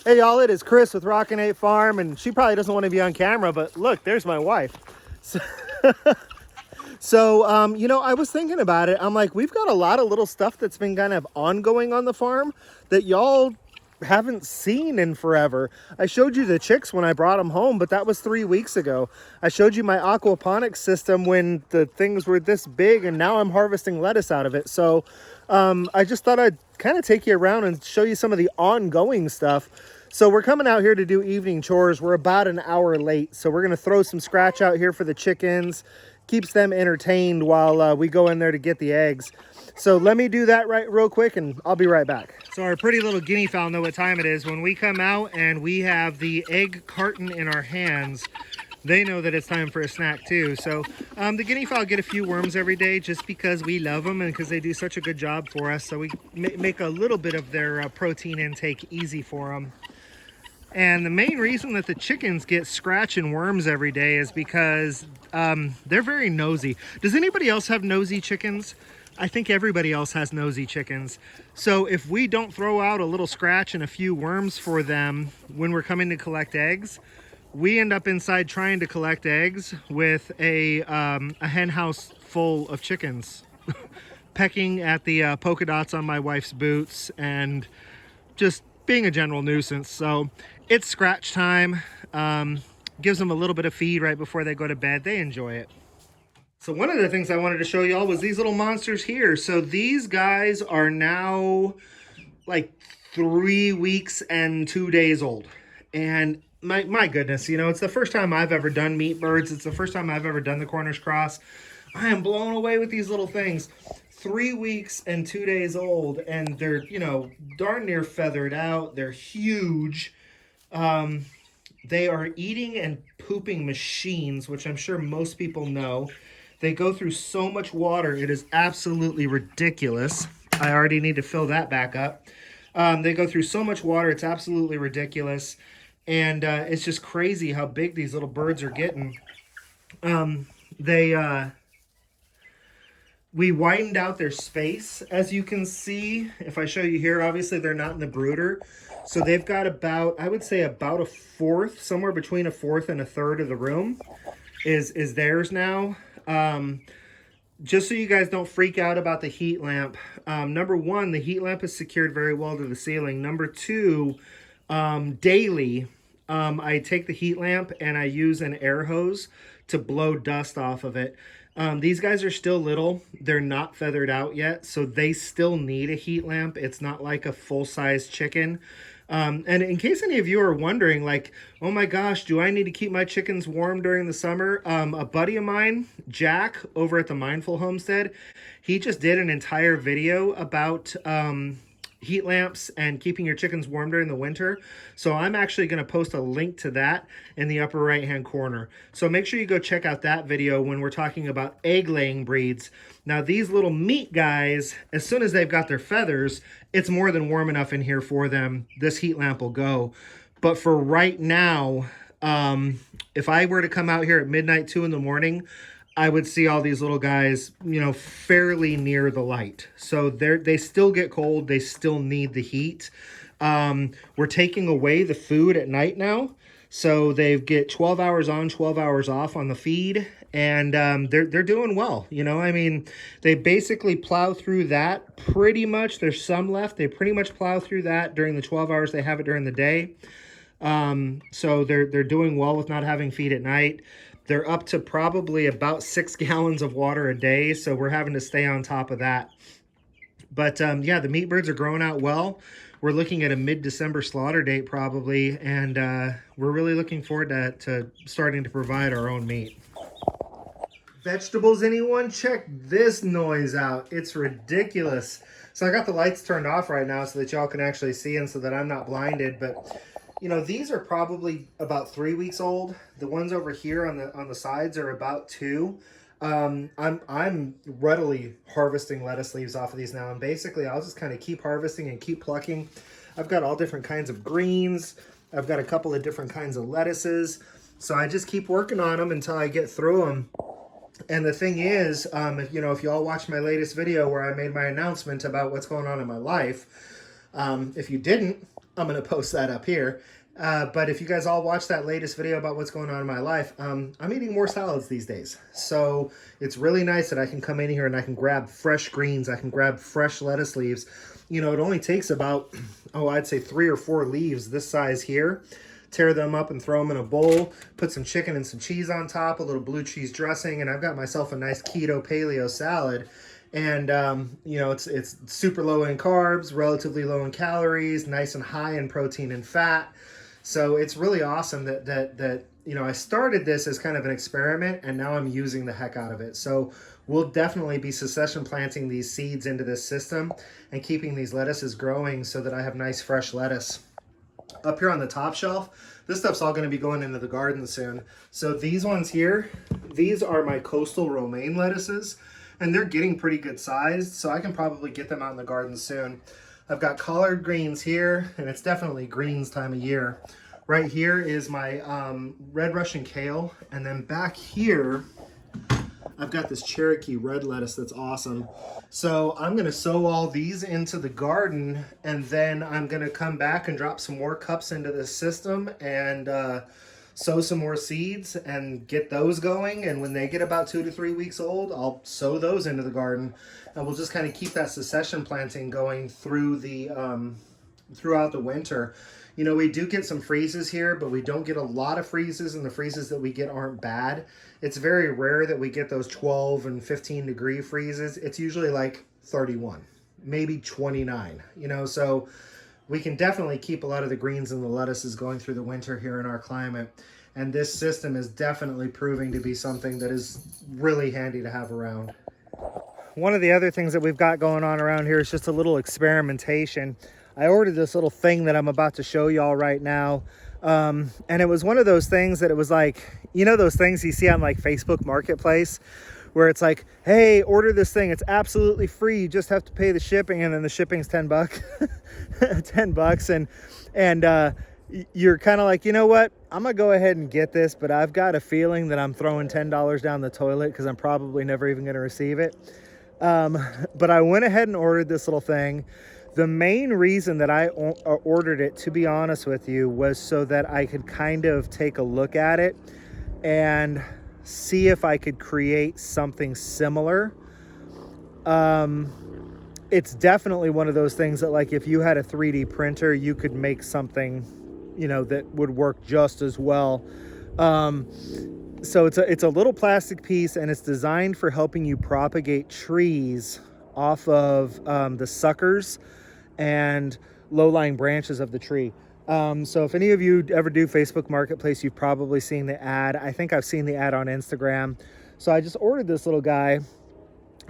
Hey y'all, it is Chris with Rockin Farm, and she probably doesn't want to be on camera, but look, there's my wife. So, you know, I was thinking about it. I'm like, we've got a lot of little stuff that's been kind of ongoing on the farm that y'all haven't seen in forever. I showed you the chicks when I brought them home, but that was 3 weeks ago. I showed you my aquaponics system when the things were this big, and now I'm harvesting lettuce out of it. So I just thought I'd kind of take you around and show you some of the ongoing stuff. So we're coming out here to do evening chores. We're about an hour late, so we're gonna throw some scratch out here for the chickens. Keeps them entertained while we go in there to get the eggs. So let me do that real quick, and I'll be right back. So our pretty little guinea fowl know what time it is. When we come out and we have the egg carton in our hands, they know that it's time for a snack too. So the guinea fowl get a few worms every day just because we love them and because they do such a good job for us. So we make a little bit of their protein intake easy for them. And the main reason that the chickens get scratch and worms every day is because they're very nosy. Does anybody else have nosy chickens? I think everybody else has nosy chickens. So if we don't throw out a little scratch and a few worms for them when we're coming to collect eggs, we end up inside trying to collect eggs with a hen house full of chickens pecking at the polka dots on my wife's boots and just being a general nuisance. So it's scratch time. Gives them a little bit of feed right before they go to bed. They enjoy it. So one of the things I wanted to show y'all was these little monsters here. So these guys are now like 3 weeks and 2 days old. And my goodness, you know, it's the first time I've ever done meat birds. It's the first time I've ever done the Cornish cross. I am blown away with these little things. 3 weeks and 2 days old, and they're, you know, darn near feathered out. They're huge. They are eating and pooping machines, which I'm sure most people know. They go through so much water, it is absolutely ridiculous. I already need to fill that back up. They go through so much water, it's absolutely ridiculous. And it's just crazy how big these little birds are getting. We widened out their space, as you can see. If I show you here, obviously they're not in the brooder. So they've got about, I would say about a fourth, somewhere between a fourth and a third of the room is theirs now. Just so you guys don't freak out about the heat lamp. Number one, the heat lamp is secured very well to the ceiling. Number two, daily, I take the heat lamp and I use an air hose to blow dust off of it. These guys are still little. They're not feathered out yet, so they still need a heat lamp. It's not like a full-size chicken. And in case any of you are wondering, like, oh my gosh, do I need to keep my chickens warm during the summer? A buddy of mine, Jack, over at the Mindful Homestead, he just did an entire video about heat lamps and keeping your chickens warm during the winter. So I'm actually going to post a link to that in the upper right hand corner. So make sure you go check out that video when we're talking about egg laying breeds. Now these little meat guys, as soon as they've got their feathers, it's more than warm enough in here for them. This heat lamp will go. But for right now, if I were to come out here at midnight, 2 in the morning, I would see all these little guys, you know, fairly near the light. So they still get cold. They still need the heat. We're taking away the food at night now. So they get 12 hours on, 12 hours off on the feed. And they're doing well. You know, I mean, they basically plow through that pretty much. There's some left. They pretty much plow through that during the 12 hours they have it during the day. So they're doing well with not having feed at night. They're up to probably about 6 gallons of water a day, so we're having to stay on top of that. But yeah, the meat birds are growing out well. We're looking at a mid-December slaughter date probably, and we're really looking forward to starting to provide our own meat. Vegetables, anyone? Check this noise out. It's ridiculous. So I got the lights turned off right now so that y'all can actually see and so that I'm not blinded, but you know, these are probably about 3 weeks old. The ones over here on the sides are about 2. I'm readily harvesting lettuce leaves off of these now, and basically I'll just kind of keep harvesting and keep plucking. I've got all different kinds of greens. I've got a couple of different kinds of lettuces. So I just keep working on them until I get through them. And the thing is, you know, if you all watched my latest video where I made my announcement about what's going on in my life, if you didn't, I'm going to post that up here. But if you guys all watched that latest video about what's going on in my life, I'm eating more salads these days. So it's really nice that I can come in here and I can grab fresh greens. I can grab fresh lettuce leaves. You know, it only takes about, oh, I'd say 3 or 4 leaves this size here. Tear them up and throw them in a bowl, put some chicken and some cheese on top, a little blue cheese dressing, and I've got myself a nice keto paleo salad. And you know, it's super low in carbs, relatively low in calories, nice and high in protein and fat. So it's really awesome that you know, I started this as kind of an experiment, and now I'm using the heck out of it. So we'll definitely be succession planting these seeds into this system and keeping these lettuces growing so that I have nice fresh lettuce. Up here on the top shelf, this stuff's all going to be going into the garden soon. So these ones here, these are my coastal romaine lettuces, and they're getting pretty good sized, so I can probably get them out in the garden soon. I've got collard greens here, and it's definitely greens time of year. Right here is my red Russian kale, and then back here, I've got this Cherokee red lettuce that's awesome. So I'm gonna sow all these into the garden, and then I'm gonna come back and drop some more cups into this system and sow some more seeds and get those going. And when they get about 2 to 3 weeks old, I'll sow those into the garden, and we'll just kind of keep that succession planting going through the throughout the winter. You know, we do get some freezes here, but we don't get a lot of freezes, and the freezes that we get aren't bad. It's very rare that we get those 12 and 15 degree freezes. It's usually like 31, maybe 29, you know, so we can definitely keep a lot of the greens and the lettuces going through the winter here in our climate. And this system is definitely proving to be something that is really handy to have around. One of the other things that we've got going on around here is just a little experimentation. I ordered this little thing that I'm about to show y'all right now. And it was one of those things that it was like, you know, those things you see on like Facebook Marketplace where it's like, hey, order this thing. It's absolutely free. You just have to pay the shipping. And then the shipping's $10, $10. And you're kind of like, you know what? I'm going to go ahead and get this, but I've got a feeling that I'm throwing $10 down the toilet because I'm probably never even going to receive it. But I went ahead and ordered this little thing. The main reason that I ordered it, to be honest with you, was so that I could kind of take a look at it and see if I could create something similar. It's definitely one of those things that, like, if you had a 3D printer, you could make something, you know, that would work just as well. So it's a little plastic piece, and it's designed for helping you propagate trees off of the suckers and low-lying branches of the tree. So if any of you ever do Facebook Marketplace, you've probably seen the ad. I think I've seen the ad on Instagram. So I just ordered this little guy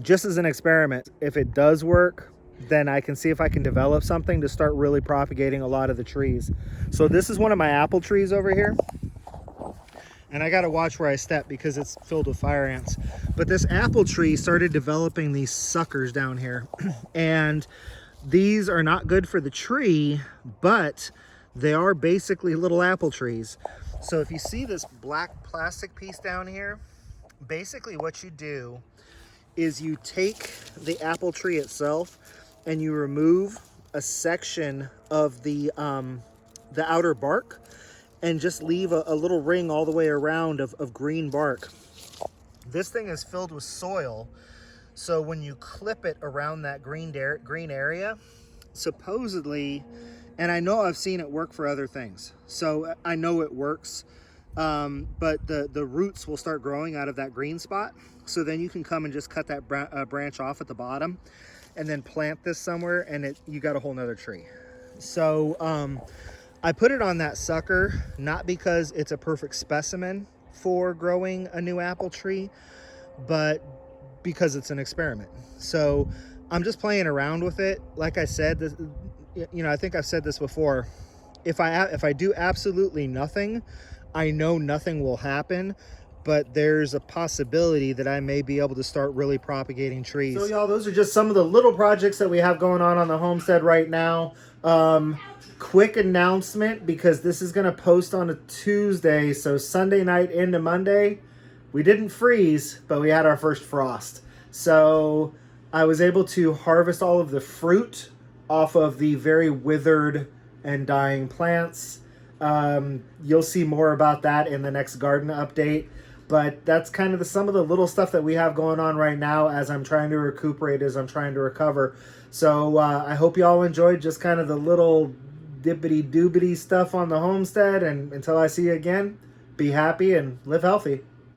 just as an experiment. If it does work, then I can see if I can develop something to start really propagating a lot of the trees. So this is one of my apple trees over here. And I got to watch where I step because it's filled with fire ants. But this apple tree started developing these suckers down here. And these are not good for the tree, but they are basically little apple trees. So if you see this black plastic piece down here, basically what you do is you take the apple tree itself and you remove a section of the outer bark and just leave a little ring all the way around of green bark. This thing is filled with soil, so when you clip it around that green area, supposedly, and I know I've seen it work for other things, so I know it works, but the roots will start growing out of that green spot, so then you can come and just cut that branch off at the bottom and then plant this somewhere, and you got a whole nother tree. So I put it on that sucker, not because it's a perfect specimen for growing a new apple tree, but because it's an experiment. So I'm just playing around with it. Like I said, this, you know, I think I've said this before. If I do absolutely nothing, I know nothing will happen, but there's a possibility that I may be able to start really propagating trees. So y'all, those are just some of the little projects that we have going on the homestead right now. Quick announcement, because this is going to post on a Tuesday, so Sunday night into Monday, we didn't freeze, but we had our first frost. So I was able to harvest all of the fruit off of the very withered and dying plants. You'll see more about that in the next garden update. But that's kind of some of the little stuff that we have going on right now as I'm trying to recuperate, as I'm trying to recover. So I hope you all enjoyed just kind of the little dippity doobity stuff on the homestead. And until I see you again, be happy and live healthy.